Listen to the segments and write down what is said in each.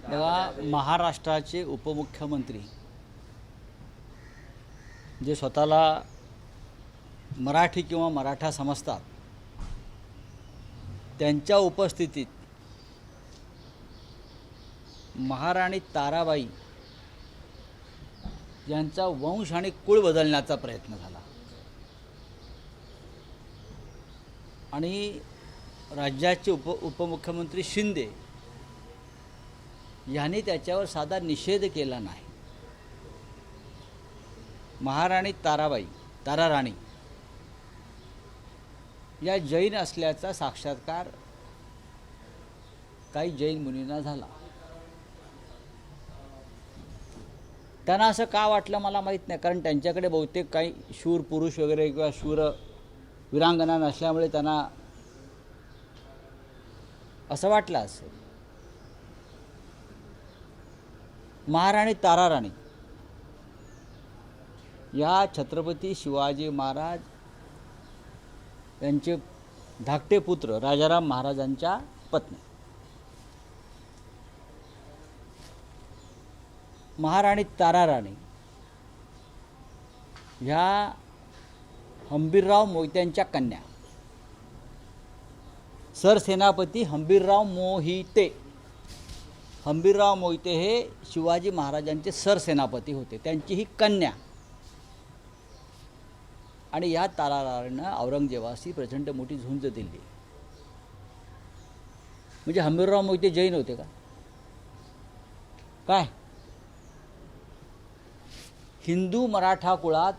बघा, महाराष्ट्राचे उपमुख्यमंत्री जे स्वतःला मराठी किंवा मराठा समजतात, त्यांच्या उपस्थितीत महाराणी ताराबाई यांचा वंश आणि कुळ बदलण्याचा प्रयत्न झाला आणि राज्याचे उपमुख्यमंत्री शिंदे यांनी त्याच्यावर साधा निषेध केला नाही. महाराणी ताराबाई, ताराराणी या जैन असल्याचा साक्षात्कार काही जैन मुनींना झाला. त्यांना असं का वाटलं मला माहीत नाही, कारण त्यांच्याकडे बहुतेक काही शूर पुरुष वगैरे किंवा शूर वीरांगना नसल्यामुळे त्यांना असं वाटलं असेल. महाराणी ताराराणी या छत्रपती शिवाजी महाराज यांचे धाकटे पुत्र राजाराम महाराजांच्या पत्नी. महाराणी ताराराणी ह्या हंबीरराव मोहित्यांच्या कन्या. सरसेनापती हंबीरराव मोहिते. हंबीरराव मोहिते हे शिवाजी महाराजांचे सरसेनापती होते, त्यांची ही कन्या. आणि या ताराराणीनं औरंगजेबाशी प्रचंड मोठी झुंज दिली. म्हणजे हंबीरराव मोहिते जैन होते का काय? हिंदू मराठा कुळात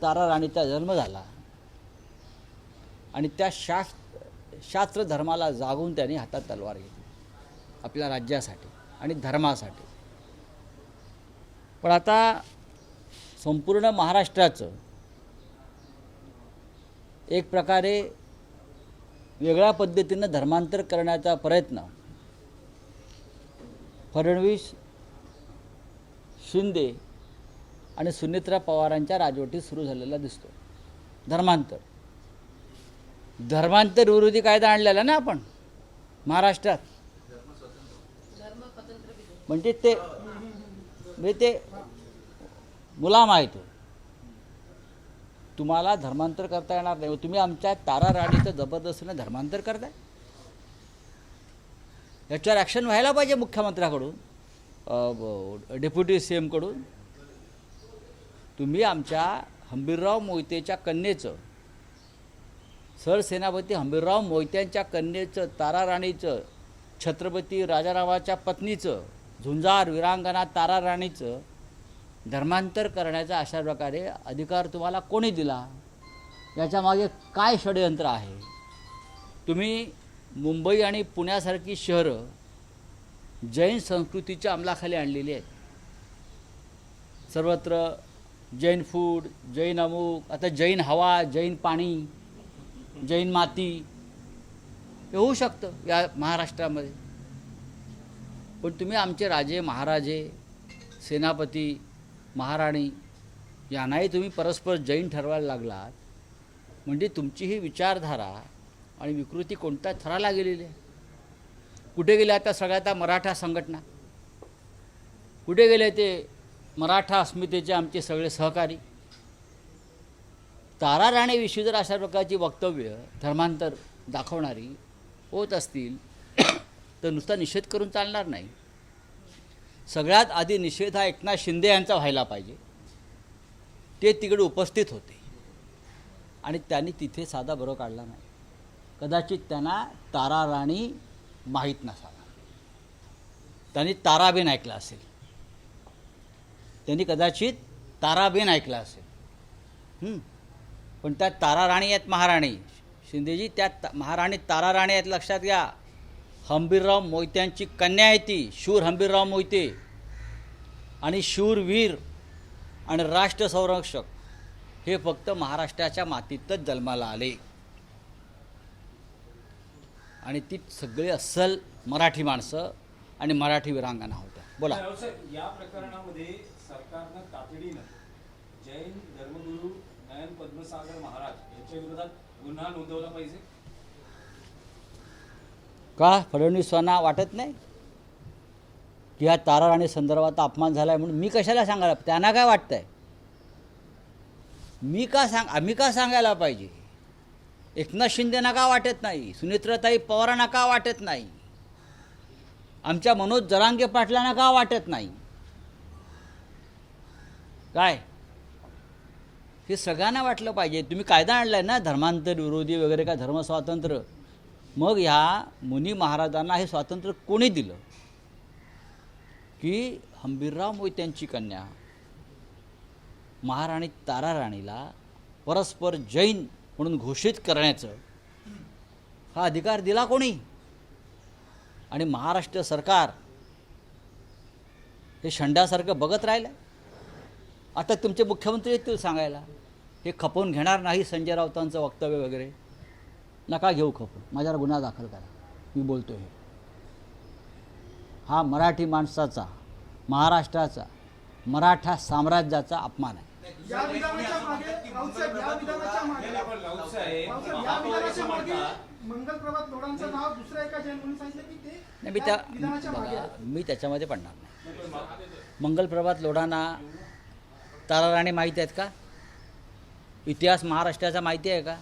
ताराराणीचा जन्म झाला आणि त्या शास्त्र धर्माला जागून त्यांनी हातात तलवार घेतली आपल्या राज्यासाठी आणि धर्मासाठी. पण आता संपूर्ण महाराष्ट्राचं एक प्रकारे वेगळ्या पद्धतीनं धर्मांतर करण्याचा प्रयत्न फडणवीस, शिंदे आणि सुनेत्रा पवारांच्या राजवटीत सुरू झालेला दिसतो. धर्मांतर विरोधी कायदा आणलेला ना आपण महाराष्ट्रात. म्हणजे ते मुलाम आहे. तो तुम्हाला धर्मांतर करता येणार नाही. तुम्ही आमच्या ताराराणीचं जबरदस्तीनं धर्मांतर करताय. याच्यावर ॲक्शन व्हायला पाहिजे मुख्यमंत्र्याकडून, डेप्युटी सी एमकडून. तुम्ही आमच्या हंबीरराव मोहितेच्या कन्येचं, सरसेनापती हंबीरराव मोहित्यांच्या कन्येचं, ताराराणीचं, छत्रपती राजारामाच्या पत्नीचं, झुंजार वीरांगना ताराराणीचं धर्मांतर करण्याचा अशा प्रकारे अधिकार तुम्हाला कोणी दिला? याच्यामागे काय षडयंत्र आहे? तुम्ही मुंबई आणि पुण्यासारखी शहरं जैन संस्कृतीच्या अंमलाखाली आणलेली आहेत. सर्वत्र जैन फूड, जैन अमुक, आता जैन हवा, जैन पाणी, जैन माती हे होऊ शकतं या महाराष्ट्रामध्ये. पण तुम्ही आमचे राजे महाराजे, सेनापती, महाराणी यांनाही तुम्ही परस्पर जैन ठरवायला लागलात. म्हणजे तुमची ही विचारधारा आणि विकृती कोणत्या थराला गेलेली आहे? कुठे गेल्या आता सगळ्या त्या मराठा संघटना? कुठे गेले ते मराठा अस्मितेचे आमचे सगळे सहकारी? ताराराणीविषयी जर अशा प्रकारची वक्तव्य धर्मांतर दाखवणारी होत असतील तर नुसता निषेध करून चालणार नाही. सगळ्यात आधी निषेध हा एकनाथ शिंदे यांचा व्हायला पाहिजे. ते तिकडे उपस्थित होते आणि त्यांनी तिथे साधा बरो काढला नाही. कदाचित त्यांना ताराराणी माहीत नसावा. त्यांनी ताराबेन ऐकला असेल. त्यांनी कदाचित ताराबेन ऐकला असेल. पण त्या ताराराणी आहेत महाराणी. शिंदेजी त्या महाराणी ताराराणी आहेत, लक्षात घ्या. हंबीरराव मोहित्यांची कन्या आहे ती. शूर हंबीरराव मोहिते आणि शूरवीर आणि राष्ट्रसंरक्षक हे फक्त महाराष्ट्राच्या मातीतच जन्माला आले आणि ती सगळे अस्सल मराठी माणसं आणि मराठी वीरांगना होत्या. बोला. या प्रकरणामध्ये सरकारनं तातडीनं जैन धर्मगुरू नयन पद्मसागर महाराज यांच्या विरोधात गुन्हा नोंदवला पाहिजे. का फडणवीसांना वाटत नाही? की ह्या तारा राणी संदर्भात अपमान झाला आहे म्हणून मी कशाला सांगायला, त्यांना काय वाटतं आहे, आम्ही का सांगायला पाहिजे? एकनाथ शिंदेना का वाटत नाही? सुनेत्राताई पवारांना का वाटत नाही? आमच्या मनोज जरांगे पाटलांना का वाटत नाही? काय हे सगळ्यांना वाटलं पाहिजे. तुम्ही कायदा आणला आहे ना धर्मांतर विरोधी वगैरे का धर्मस्वातंत्र्य, मग ह्या मुनी महाराजांना हे स्वातंत्र्य कोणी दिलं की हंबीरराव मोहित्यांची कन्या महाराणी तारा राणीला परस्पर जैन म्हणून घोषित करण्याचं हा अधिकार दिला कोणी? आणि महाराष्ट्र सरकार हे शंडासारखं बघत राहिलं. आता तुमचे मुख्यमंत्री येतील सांगायला हे खपवून घेणार नाही संजय राऊतांचं वक्तव्य वगैरे. नका घेऊ खपवून, माझ्यावर गुन्हा दाखल करा. मी बोलतो हे हा मराठी माणसाचा, महाराष्ट्राचा, मराठा साम्राज्याचा अपमान आहे. या विधानाच्या मागे राऊतसाहेब, या विधानाच्या मागे राऊतसाहेब, या विधानाच्या मागे मंगल प्रभात लोढांचं नाव दुसऱ्या एका जैन मुनी सांगितलं की ते नाही, मी त्याच्यामध्ये पडणार नाही. मंगल प्रभात लोढांना तारा राणी माहिती आहेत का? इतिहास महाराष्ट्राचा माहिती आहे का?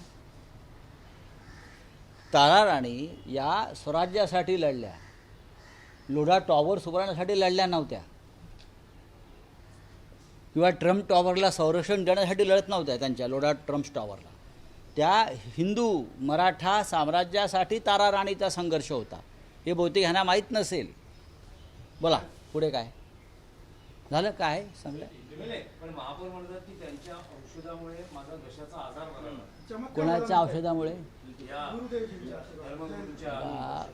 तारा राणी या स्वराज्यासाठी लढल्या, लोढा टॉवर उभारण्यासाठी लढल्या नव्हत्या किंवा ट्रम्प टॉवरला संरक्षण देण्यासाठी लढत नव्हत्या. त्यांच्या लोढा ट्रम्प टॉवरला त्या हिंदू मराठा साम्राज्यासाठी तारा राणीचा संघर्ष होता. हे बहुतेक ह्यांना माहीत नसेल. बोला पुढे काय झालं, काय सांगलं? पण महापौर म्हणतात की त्यांच्या औषधामुळे माझा घशाचा आजार बरा. कोणाच्या औषधामुळे? धर्मगुरूंच्या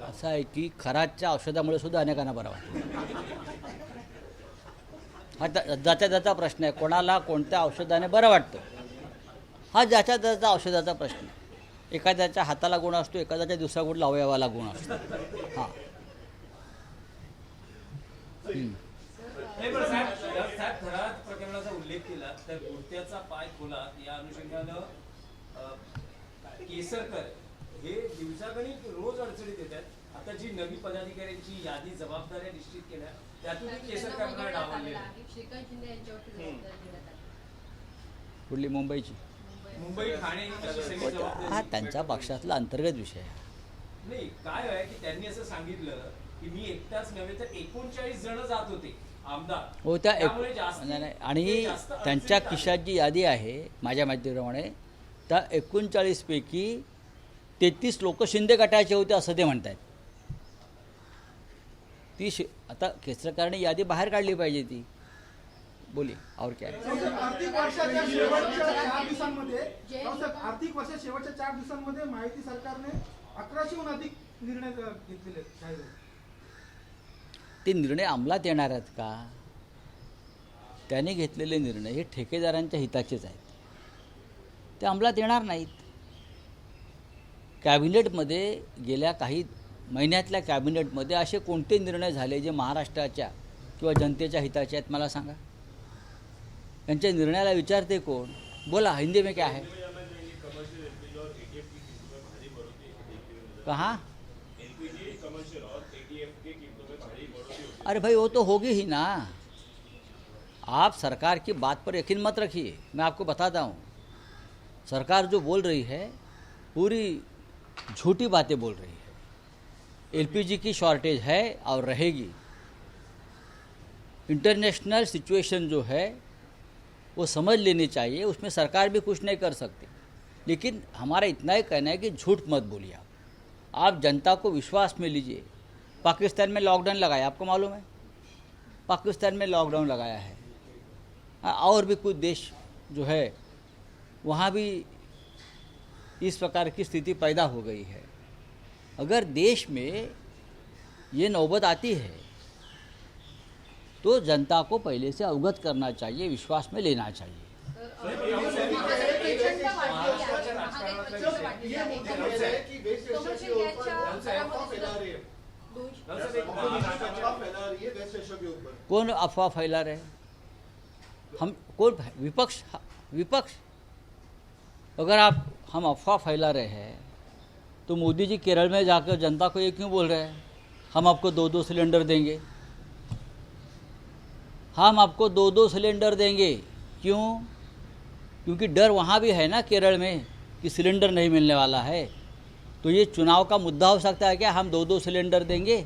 असं आहे की खराच्या औषधामुळे सुद्धा अनेकांना बरं वाटतं. हा जाता जाता प्रश्न आहे, कोणाला कोणत्या औषधाने बरं वाटतं हा ज्याच्या त्याचा औषधाचा प्रश्न आहे. एखाद्याच्या हाताला गुण असतो, एखाद्याच्या दिवसाकुठला अवयवाला गुण असतो. हां नाही पण साहेब थरात प्रकरणाचा उल्लेख केला तर गुर्त्याचा पाय खोला या अनुषंगानं केसरकर हे दिवसागणिक रोज अडचणीत येतात. आता जी नवी पदाधिकाऱ्यांची यादी जबाबदाऱ्या निश्चित केल्या त्यातून केसरकरांना डावललेलं कुठली? मुंबईची? मुंबई ठाणे अशी सगळी हा जबाबदारी त्यांच्या पक्षातला अंतर्गत विषय आहे. नाही. काय आहे की त्यांनी असं सांगितलं की मी एकटाच नव्हे तर 39 जण जात होते आमदार. हो त्या त्यामुळे जास्ती- नाही, आणि ते जास्त त्यांच्या अडचणीत आले. खिशात जी यादी आहे माझ्या माहितीप्रमाणे त्या 39 पैकी 33 लोक शिंदे गटाचे होते असं ते म्हणत आहेत. आता केसरकरांनी यादी बाहेर काढली पाहिजे ती. बोली और क्या है? आर्थिक वर्षाच्या शेवटच्या 4 दिवसांमध्ये राऊतसाहेब, आर्थिक वर्षाच्या शेवटच्या 4 दिवसांमध्ये माहिती सरकारने 1100हून अधिक निर्णय घेतलेले आहेत. ते निर्णय अंमलात येणार आहेत का? त्याने घेतलेले निर्णय हे ठेकेदारांच्या हिताचेच आहेत, ते अंमलात येणार नाहीत. कॅबिनेटमध्ये गेल्या काही महिन्यातल्या कॅबिनेटमध्ये असे कोणते निर्णय झाले जे महाराष्ट्राच्या किंवा जनतेच्या हिताचे आहेत मला सांगा. त्यांच्या निर्णयाला विचारते कोण? बोला, हिंदी में क्या है? कहाँ? अरे भाई वो तो होगी ही ना. आप सरकार की बात पर यकीन मत रखिए. मैं आपको बताता हूँ, सरकार जो बोल रही है पूरी झूठी बातें बोल रही है. एलपीजी की शॉर्टेज है और रहेगी. इंटरनेशनल सिचुएशन जो है वो समझ लेनी चाहिए, उसमें सरकार भी कुछ नहीं कर सकती. लेकिन हमारा इतना ही कहना है कि झूठ मत बोलिए. आप जनता को विश्वास में लीजिए. पाकिस्तान में लॉकडाउन लगाया, आपको मालूम है? पाकिस्तान में लॉकडाउन लगाया है. और भी कुछ देश जो है वहाँ भी इस प्रकार की स्थिति पैदा हो गई है. अगर देश में ये नौबत आती है तो जनता को पहले से अवगत करना चाहिए, विश्वास में लेना चाहिए. कौन अफवाह फैला रहे? हम कौन? विपक्ष. अगर हम अफवाह फैला रहे हैं तो मोदी जी केरल में जाकर जनता को ये क्यों बोल रहे हैं हम आपको 2-2 सिलेंडर देंगे? हम आपको 2-2 सिलेंडर देंगे। क्यों? क्योंकि डर वहाँ भी है ना केरल में कि सिलेंडर नहीं मिलने वाला है। तो ये चुनाव का मुद्दा हो सकता है क्या, हम 2-2 सिलेंडर देंगे?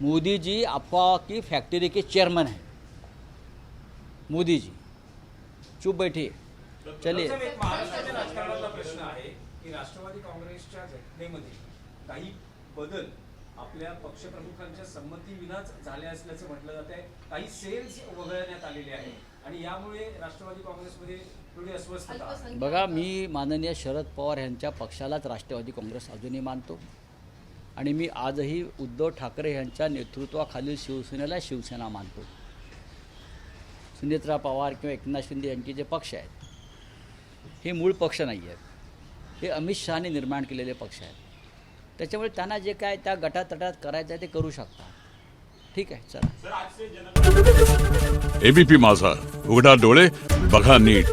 मोदी जी अफवाह की फैक्ट्री के चेयरमैन हैं। मोदी जी चुप बैठिए। चलिए, साहेब, एक महाराष्ट्राच्या राजकारणातला प्रश्न आहे की राष्ट्रवादी काँग्रेसच्या घटनेमध्ये काही बदल आपल्या पक्षप्रमुखांच्या संमतीविनाच झाले असल्याचं म्हटलं जात आहे। काही सेल्स वगळण्यात आलेले आहे आणि यामुळे राष्ट्रवादी काँग्रेसमध्ये थोडी अस्वस्थता आहे। बघा, मी माननीय शरद पवार यांच्या पक्षालाच राष्ट्रवादी काँग्रेस अजूनही मानतो आणि मी आजही उद्धव ठाकरे यांच्या नेतृत्वाखालील शिवसेनेला शिवसेना मानतो। सुनेत्रा पवार किंवा एकनाथ शिंदे यांचे जे पक्ष आहेत हे मूळ पक्ष नाही आहेत, हे अमित शहाने निर्माण केलेले पक्ष आहेत। त्याच्यामुळे त्यांना जे काय त्या गटातटात करायचं आहे ते करू शकतात। ठीक आहे, चला। एबीपी माझा, उघडा डोळे बघा नीट।